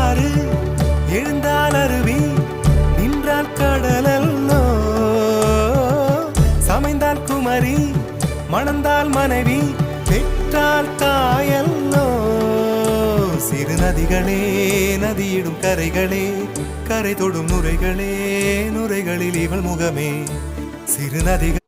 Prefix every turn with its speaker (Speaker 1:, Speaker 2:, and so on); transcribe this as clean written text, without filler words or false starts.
Speaker 1: ஆறு எழுந்தால் அருவி நின்றால் கடலல்லோ சமைந்தால் குமரி மணந்தால் மனைவி பெற்றால் தாயல்லோ சிறு நதிகளே நதியிடும் கரைகளே கரை தொடும் நுரைகளே நுரைகளில் இவள் முகமே சிறு நதிகள்